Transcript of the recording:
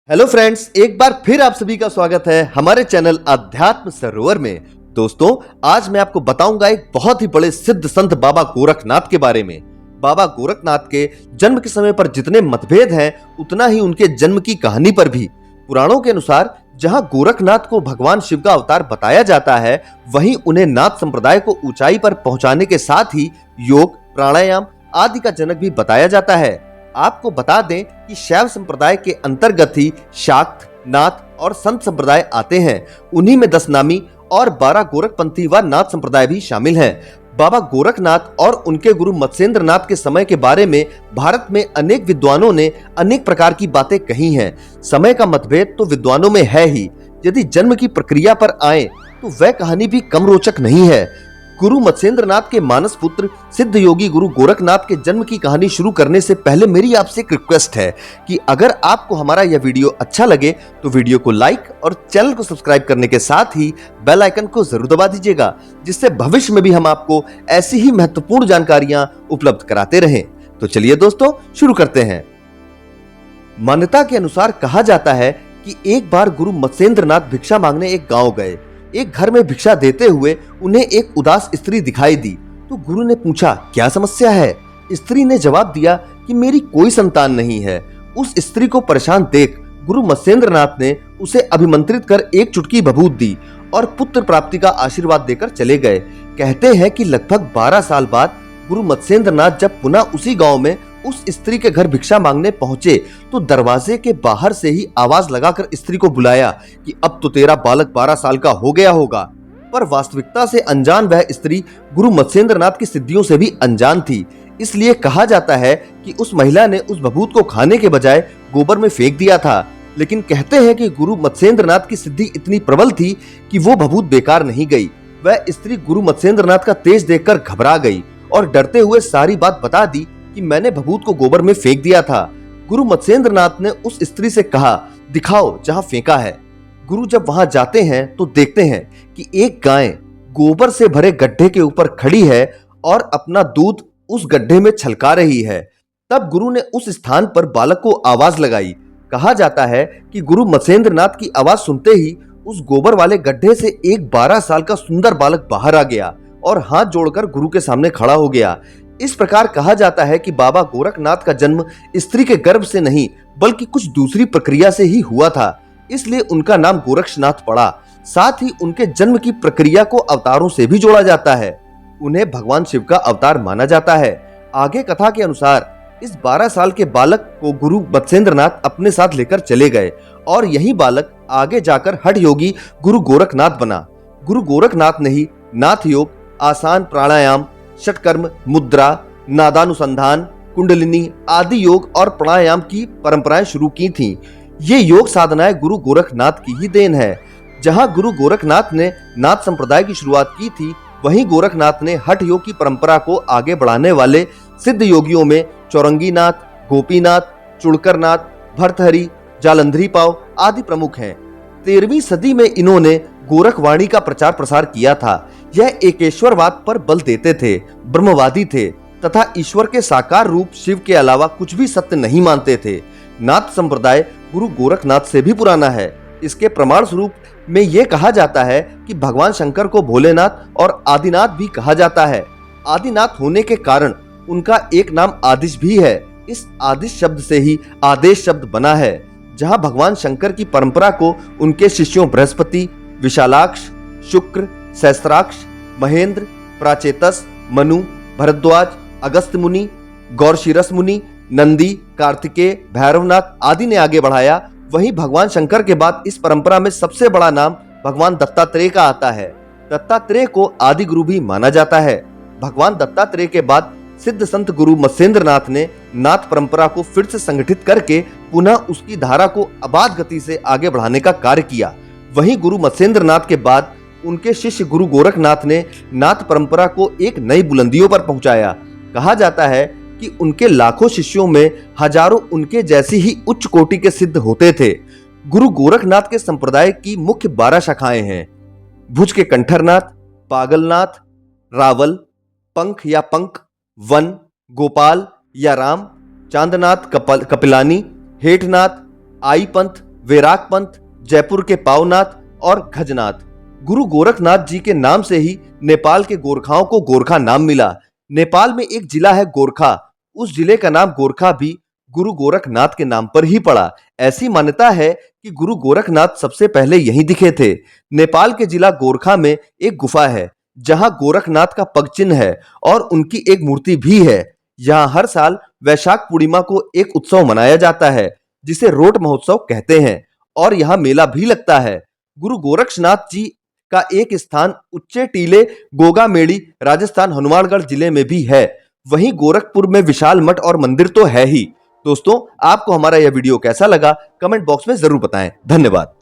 Hello friends, एक बार फिर आप सभी का स्वागत है हमारे चैनल अध्यात्म सरोवर में। दोस्तों, आज मैं आपको बताऊंगा एक बहुत ही बड़े सिद्ध संत बाबा गोरखनाथ के बारे में। बाबा गोरखनाथ के जन्म के समय पर जितने मतभेद हैं, उतना ही उनके जन्म की कहानी पर भी। पुराणों के अनुसार जहां गोरखनाथ को भगवान शिव का अवतार बताया जाता है, वहीं उन्हें नाथ संप्रदाय को ऊंचाई पर पहुंचाने के साथ ही योग, प्राणायाम आदि का जनक भी बताया जाता है। आपको बता दें कि शैव संप्रदाय के अंतर्गत ही शाक्त, नाथ और संत संप्रदाय आते हैं। उन्हीं में 10 नामी और 12 गोरखपंथी व नाथ संप्रदाय भी शामिल हैं। बाबा गोरखनाथ और उनके गुरु मत्स्येंद्र नाथ के समय के बारे में भारत में अनेक विद्वानों ने अनेक प्रकार की बातें कही हैं। समय का मतभेद तो विद्वानों में है ही, यदि जन्म की प्रक्रिया पर आए तो वह कहानी भी कम रोचक नहीं है। गुरु मत्स्येंद्र नाथ के मानस पुत्र सिद्ध योगी गुरु गोरखनाथ के जन्म की कहानी शुरू करने से पहले मेरी आपसे एक रिक्वेस्ट है कि अगर आपको हमारा यह वीडियो अच्छा लगे तो वीडियो को लाइक और चैनल को सब्सक्राइब करने के साथ ही बेल आइकन को जरूर दबा दीजिएगा, जिससे भविष्य में भी हम आपको ऐसी ही महत्वपूर्ण जानकारियां उपलब्ध कराते रहें। तो चलिए दोस्तों, शुरू करते हैं। मान्यता के अनुसार कहा जाता है कि एक बार गुरु मत्स्येंद्र नाथ भिक्षा मांगने एक गाँव गए। एक घर में भिक्षा देते हुए उन्हें एक उदास स्त्री दिखाई दी, तो गुरु ने पूछा, क्या समस्या है? स्त्री ने जवाब दिया कि मेरी कोई संतान नहीं है। उस स्त्री को परेशान देख गुरु मत्स्येंद्र नाथ ने उसे अभिमंत्रित कर एक चुटकी भभूत दी और पुत्र प्राप्ति का आशीर्वाद देकर चले गए। कहते हैं कि लगभग 12 साल बाद गुरु मत्स्येंद्र नाथ जब पुनः उसी गांव में उस स्त्री के घर भिक्षा मांगने पहुंचे तो दरवाजे के बाहर से ही आवाज लगाकर स्त्री को बुलाया कि अब तो तेरा बालक 12 साल का हो गया होगा। पर वास्तविकता से अनजान वह स्त्री गुरु मत्स्येंद्र नाथ की सिद्धियों से भी अनजान थी। इसलिए कहा जाता है कि उस महिला ने उस भभूत को खाने के बजाय गोबर में फेंक दिया था। लेकिन कहते हैं कि गुरु मत्स्येंद्र नाथ की सिद्धि इतनी प्रबल थी कि वो भभूत बेकार नहीं गई। वह स्त्री गुरु मत्स्येंद्र नाथ का तेज देखकर घबरा गई और डरते हुए सारी बात बता दी कि मैंने भभूत को गोबर में फेंक दिया था। गुरु मत्स्येंद्र नाथ ने उस स्त्री से कहा, दिखाओ जहां फेंका है। गुरु जब वहां जाते हैं तो देखते हैं कि एक गाय गोबर से भरे गड्ढे के ऊपर खड़ी है और अपना दूध उस गड्ढे में छलका रही है। तब गुरु ने उस स्थान पर बालक को आवाज लगाई। कहा जाता है कि गुरु मत्स्येंद्र नाथ की आवाज सुनते ही उस गोबर वाले गड्ढे से एक 12 साल का सुंदर बालक बाहर आ गया और हाथ जोड़कर गुरु के सामने खड़ा हो गया। इस प्रकार कहा जाता है कि बाबा गोरखनाथ का जन्म स्त्री के गर्भ से नहीं बल्कि कुछ दूसरी प्रक्रिया से ही हुआ था, इसलिए उनका नाम गोरक्षनाथ पड़ा। साथ ही उनके जन्म की प्रक्रिया को अवतारों से भी जोड़ा जाता है। उन्हें भगवान शिव का अवतार माना जाता है। आगे कथा के अनुसार इस 12 साल के बालक को गुरु मत्स्येंद्र नाथ अपने साथ लेकर चले गए और यही बालक आगे जाकर हठ योगी गुरु गोरखनाथ बना। गुरु गोरखनाथ ने ही नाथ योग, आसान प्राणायाम, षटकर्म, मुद्रा, नादानुसंधान, कुंडलिनी आदि योग और प्राणायाम की परंपराएं शुरू की थीं। ये योग साधनाएं गुरु गोरखनाथ की ही देन है। जहां गुरु गोरखनाथ ने नाथ संप्रदाय की शुरुआत की थी, वहीं गोरखनाथ ने हठ योग की परंपरा को आगे बढ़ाने वाले सिद्ध योगियों में चौरंगीनाथ, गोपीनाथ, चुड़करनाथ, भर्तहरि, जालंधरी पाव आदि प्रमुख हैं। 13वीं सदी में इन्होंने गोरखवाणी का प्रचार प्रसार किया था। यह एकेश्वरवाद पर बल देते थे, ब्रह्मवादी थे तथा ईश्वर के साकार रूप शिव के अलावा कुछ भी सत्य नहीं मानते थे। नाथ संप्रदाय गुरु गोरखनाथ से भी पुराना है। इसके प्रमाण स्वरूप में यह कहा जाता है कि भगवान शंकर को भोलेनाथ और आदिनाथ भी कहा जाता है। आदिनाथ होने के कारण उनका एक नाम आदिश भी है। इस आदिश शब्द से ही आदेश शब्द बना है। जहां भगवान शंकर की परंपरा को उनके शिष्यों बृहस्पति, विशालाक्ष, शुक्र, सहस्त्राक्ष, महेंद्र, प्राचेतस, मनु, भरद्वाज, अगस्त्य मुनि, गौरशिरस मुनि, नंदी, कार्तिकेय, भैरवनाथ आदि ने आगे बढ़ाया। वहीं भगवान शंकर के बाद इस परंपरा में सबसे बड़ा नाम भगवान दत्तात्रेय का आता है। दत्तात्रेय को आदि गुरु भी माना जाता है। भगवान दत्तात्रेय के बाद सिद्ध संत गुरु मत्स्येंद्र नाथ ने नाथ परंपरा को फिर से संगठित करके पुनः उसकी धारा को अबाध गति से आगे बढ़ाने का कार्य किया। वहीं गुरु मत्स्येंद्र नाथ के बाद उनके शिष्य गुरु गोरखनाथ ने नाथ परंपरा को एक नई बुलंदियों पर पहुंचाया। कहा जाता है कि उनके लाखों शिष्यों में हजारों उनके जैसी ही उच्च कोटि के सिद्ध होते थे। गुरु गोरखनाथ के संप्रदाय की मुख्य 12 शाखाएं हैं। भुज के कंठरनाथ, पागलनाथ, रावल, पंख या पंख, वन, गोपाल या राम, चांदनाथ कपिलानी, हेठनाथ, आई पंथ, वैराग पंथ, जयपुर के पावनाथ और गजनाथ। गुरु गोरखनाथ जी के नाम से ही नेपाल के गोरखाओं को गोरखा नाम मिला। नेपाल में एक जिला है गोरखा, उस जिले का नाम गोरखा भी गुरु गोरखनाथ के नाम पर ही पड़ा। ऐसी मान्यता है कि गुरु गोरखनाथ सबसे पहले यहीं दिखे थे। नेपाल के जिला गोरखा में एक गुफा है जहां गोरखनाथ का पग चिन्ह है और उनकी एक मूर्ति भी है। यहाँ हर साल वैशाख पूर्णिमा को एक उत्सव मनाया जाता है जिसे रोट महोत्सव कहते हैं और यहाँ मेला भी लगता है। गुरु गोरक्षनाथ जी का एक स्थान उच्चे टीले गोगामेड़ी राजस्थान हनुमानगढ़ जिले में भी है। वहीं गोरखपुर में विशाल मठ और मंदिर तो है ही। दोस्तों, आपको हमारा यह वीडियो कैसा लगा कमेंट बॉक्स में जरूर बताएं। धन्यवाद।